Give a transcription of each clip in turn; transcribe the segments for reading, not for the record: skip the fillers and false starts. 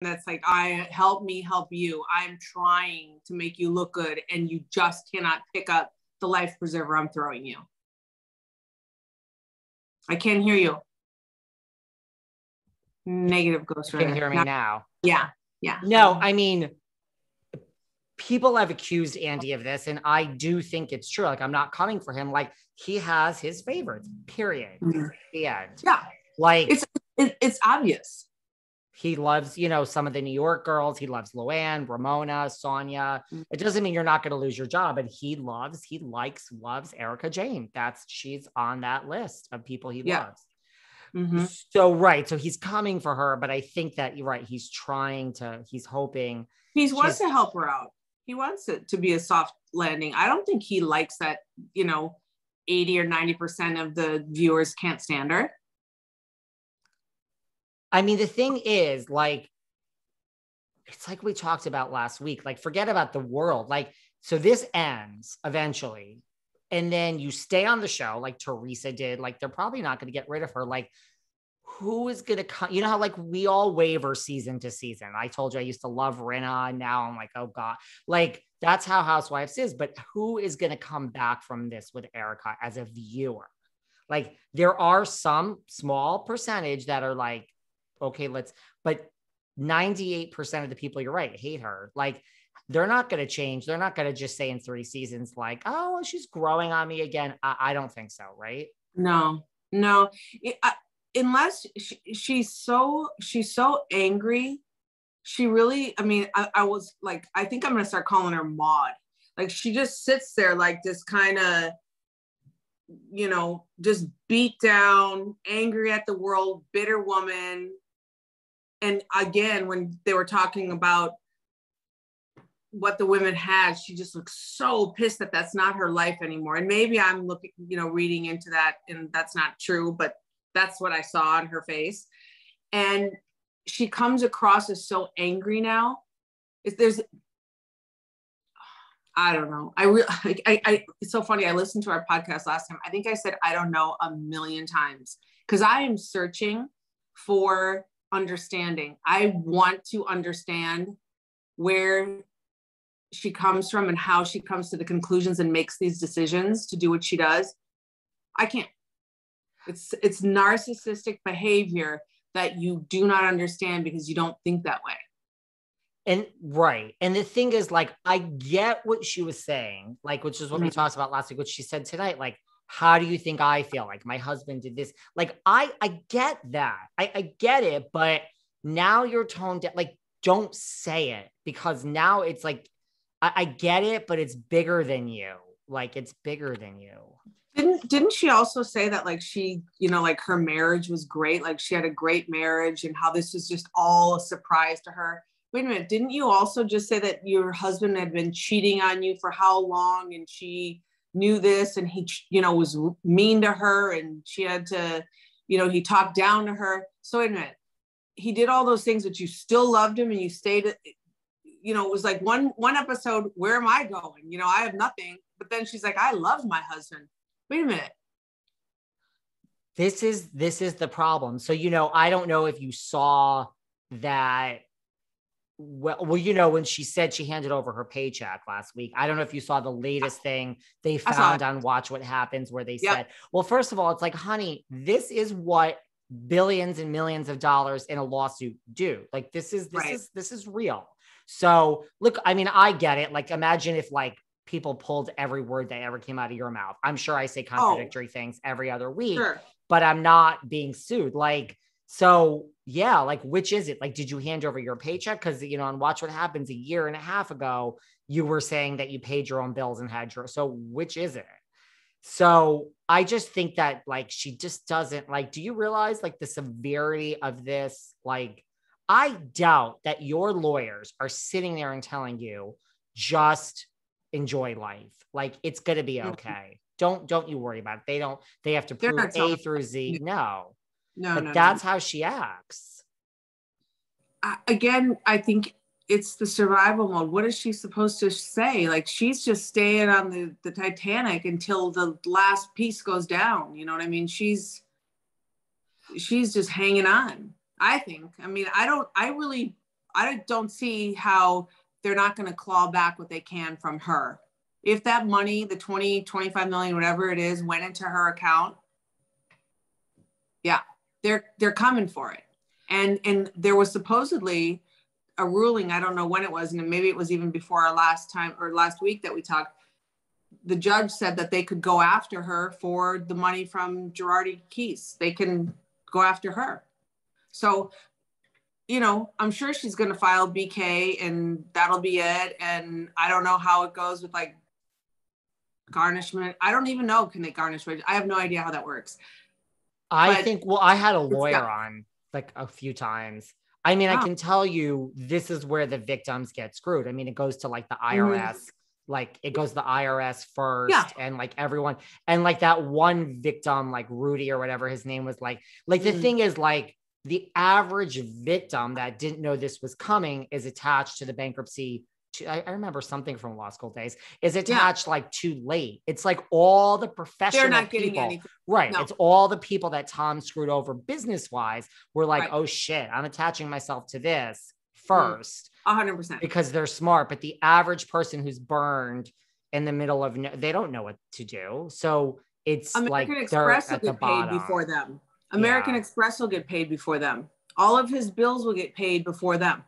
that's like, I help me help you. I'm trying to make you look good, and you just cannot pick up the life preserver I'm throwing you. I can't hear you. Negative ghostwriter. You can hear me now. Yeah. Yeah. No, I mean, people have accused Andy of this, and I do think it's true. Like, I'm not coming for him. Like, he has his favorites, period. The end. Yeah. Like, it's obvious. He loves, you know, some of the New York girls. He loves Luann, Ramona, Sonia. It doesn't mean you're not going to lose your job, but he loves Erika Jayne. She's on that list of people he loves. Mm-hmm. So, right. So he's coming for her, but I think that you're right. He's hoping. He wants to help her out. He wants it to be a soft landing. I don't think he likes that, you know, 80 or 90% of the viewers can't stand her. I mean, the thing is, like, it's like we talked about last week, like, forget about the world. Like, so this ends eventually, and then you stay on the show like Teresa did. Like, they're probably not going to get rid of her. Like, who is going to come? You know how, like, we all waver season to season. I told you I used to love Rinna, and now I'm like, oh God. Like, that's how Housewives is. But who is going to come back from this with Erika as a viewer? Like, there are some small percentage that are like, okay, but 98% of the people, you're right, hate her. Like, they're not going to change. They're not going to just say in 3 seasons, like, oh, she's growing on me again. I don't think so. Right. No. Unless she's so angry. She really, I mean, I was like, I think I'm going to start calling her Maud. Like, she just sits there like this kind of, you know, just beat down, angry at the world, bitter woman. And again, when they were talking about what the women had, she just looks so pissed that that's not her life anymore. And maybe I'm looking, you know, reading into that, and that's not true, but that's what I saw on her face. And she comes across as so angry now. I don't know. It's so funny. I listened to our podcast last time. I think I said, I don't know, 1,000,000 times, because I am searching for understanding. I want to understand where she comes from and how she comes to the conclusions and makes these decisions to do what she does. I can't. It's narcissistic behavior that you do not understand because you don't think that way. And right. And the thing is, like, I get what she was saying, like, which is what we talked about last week, what she said tonight, like, how do you think I feel? Like, my husband did this. Like, I get that. I get it, but now you're toned down. Like, don't say it, because now it's like, I get it, but it's bigger than you. Like, it's bigger than you. Didn't she also say that, like, she, you know, like, her marriage was great. Like, she had a great marriage and how this was just all a surprise to her. Wait a minute. Didn't you also just say that your husband had been cheating on you for how long, and she knew this, and he, you know, was mean to her, and she had to, you know, he talked down to her. So wait a minute, he did all those things, but you still loved him, and you stayed, you know, it was like one episode, where am I going? You know, I have nothing. But then she's like, I love my husband. Wait a minute. This is the problem. So, you know, I don't know if you saw that. Well, you know, when she said she handed over her paycheck last week, I don't know if you saw the latest thing they found on Watch What Happens, where they said, well, first of all, it's like, honey, this is what billions and millions of dollars in a lawsuit do. Like, this is real. So look, I mean, I get it. Like, imagine if, like, people pulled every word that ever came out of your mouth. I'm sure I say contradictory things every other week, but I'm not being sued. Like, so yeah, like, which is it? Like, did you hand over your paycheck? Because, you know, on Watch What Happens a year and a half ago, you were saying that you paid your own bills and had your, so which is it? So I just think that, like, she just doesn't, like, do you realize, like, the severity of this? Like, I doubt that your lawyers are sitting there and telling you, just enjoy life. Like, it's going to be okay. Don't you worry about it. They have to prove A through Z. No. No, that's how she acts. Again, I think it's the survival mode. What is she supposed to say? Like, she's just staying on the Titanic until the last piece goes down. You know what I mean? She's just hanging on, I think. I mean, I I don't see how they're not going to claw back what they can from her. If that money, the 20, 25 million, whatever it is, went into her account, yeah, they're coming for it. And there was supposedly a ruling, I don't know when it was, and maybe it was even before our last time or last week that we talked. The judge said that they could go after her for the money from Girardi Keys. They can go after her. So, you know, I'm sure she's going to file BK and that'll be it. And I don't know how it goes with like garnishment. I don't even know. Can they garnish? I have no idea how that works. I think, well, I had a lawyer on like a few times. I mean, I can tell you, this is where the victims get screwed. I mean, it goes to like the IRS, like it goes to the IRS first and like everyone, and like that one victim, like Rudy or whatever his name was, like the thing is like the average victim that didn't know this was coming is attached to the bankruptcy. I remember something from law school days is attached like too late. It's like all the professional They're not getting people, anything. Right. No. It's all the people that Tom screwed over business wise. Were like, oh shit, I'm attaching myself to this first. 100%. Because they're smart, but the average person who's burned in the middle of, they don't know what to do. So it's American like Express they're will at the get paid bottom. before them. American Express will get paid before them. All of his bills will get paid before them.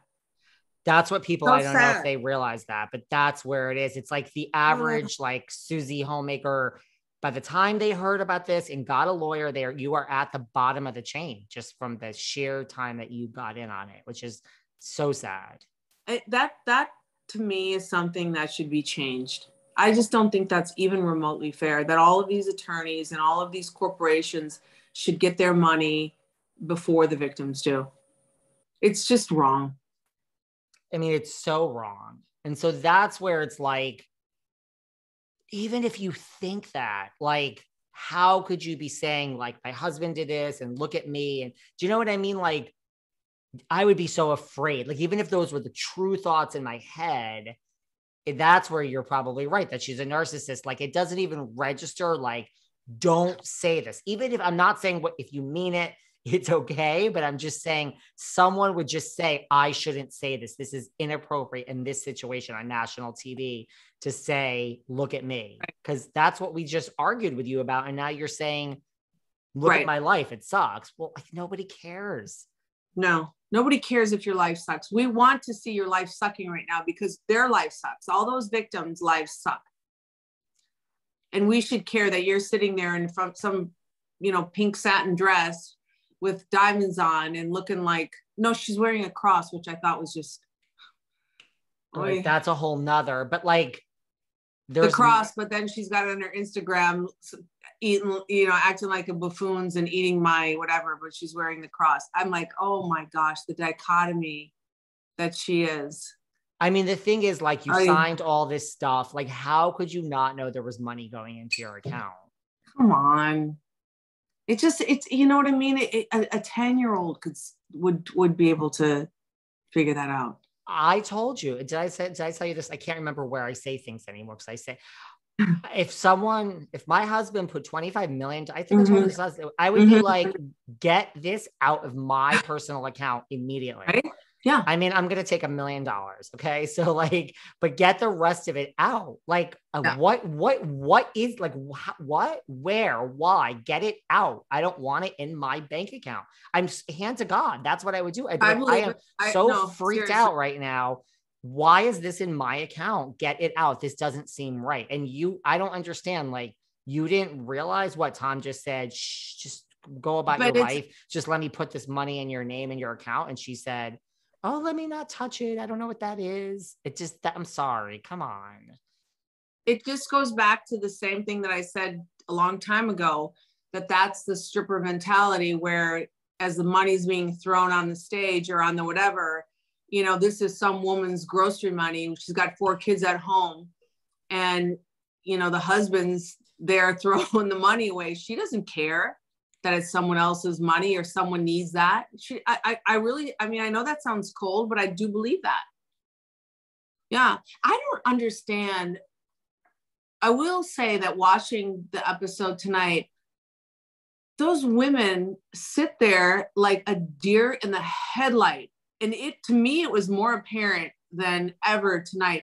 That's what people, So I don't sad. know if they realize that, but that's where it is. It's like the average, like Susie homemaker, by the time they heard about this and got a lawyer there, you are at the bottom of the chain just from the sheer time that you got in on it, which is so sad. That to me is something that should be changed. I just don't think that's even remotely fair that all of these attorneys and all of these corporations should get their money before the victims do. It's just wrong. I mean, it's so wrong. And so that's where it's like, even if you think that, like, how could you be saying like, my husband did this and look at me? And do you know what I mean? Like, I would be so afraid, like, even if those were the true thoughts in my head, that's where you're probably right, that she's a narcissist. Like, it doesn't even register. Like, don't say this. Even if I'm not saying what, if you mean it, it's okay. But I'm just saying someone would just say, I shouldn't say this. This is inappropriate in this situation on national TV to say, look at me. Because that's what we just argued with you about. And now you're saying, look at my life. It sucks. Well, like, nobody cares. No, nobody cares if your life sucks. We want to see your life sucking right now because their life sucks. All those victims' lives suck. And we should care that you're sitting there in front of some, you know, pink satin dress with diamonds on and looking like, no, she's wearing a cross, which I thought was just. Like, that's a whole nother, but like the cross, but then she's got it on her Instagram eating, you know, acting like a buffoons and eating my whatever, but she's wearing the cross. I'm like, oh my gosh, the dichotomy that she is. I mean, the thing is, like, you signed all this stuff. Like, how could you not know there was money going into your account? Come on. It's, you know what I mean? A 10-year-old would be able to figure that out. I told you, did I tell you this? I can't remember where I say things anymore. Cause I say, if my husband put 25 million, I think I would be like, get this out of my personal account immediately. Right? Yeah. I mean, I'm going to take $1 million. Okay. So like, but get the rest of it out. Like what is like, what, where, why? Get it out. I don't want it in my bank account. I'm hand to God. That's what I would do. I am so freaked out right now. Why is this in my account? Get it out. This doesn't seem right. And I don't understand. Like, you didn't realize what Tom just said. Shh, just go about your life. Just let me put this money in your name and your account. And she said, oh, let me not touch it. I don't know what that is. I'm sorry. Come on. It just goes back to the same thing that I said a long time ago, that's the stripper mentality where as the money's being thrown on the stage or on the whatever, you know, this is some woman's grocery money. She's got 4 kids at home and, you know, the husband's there throwing the money away. She doesn't care that it's someone else's money or someone needs that. I mean, I know that sounds cold, but I do believe that. Yeah. I don't understand. I will say that watching the episode tonight, those women sit there like a deer in the headlight and it, to me, it was more apparent than ever tonight.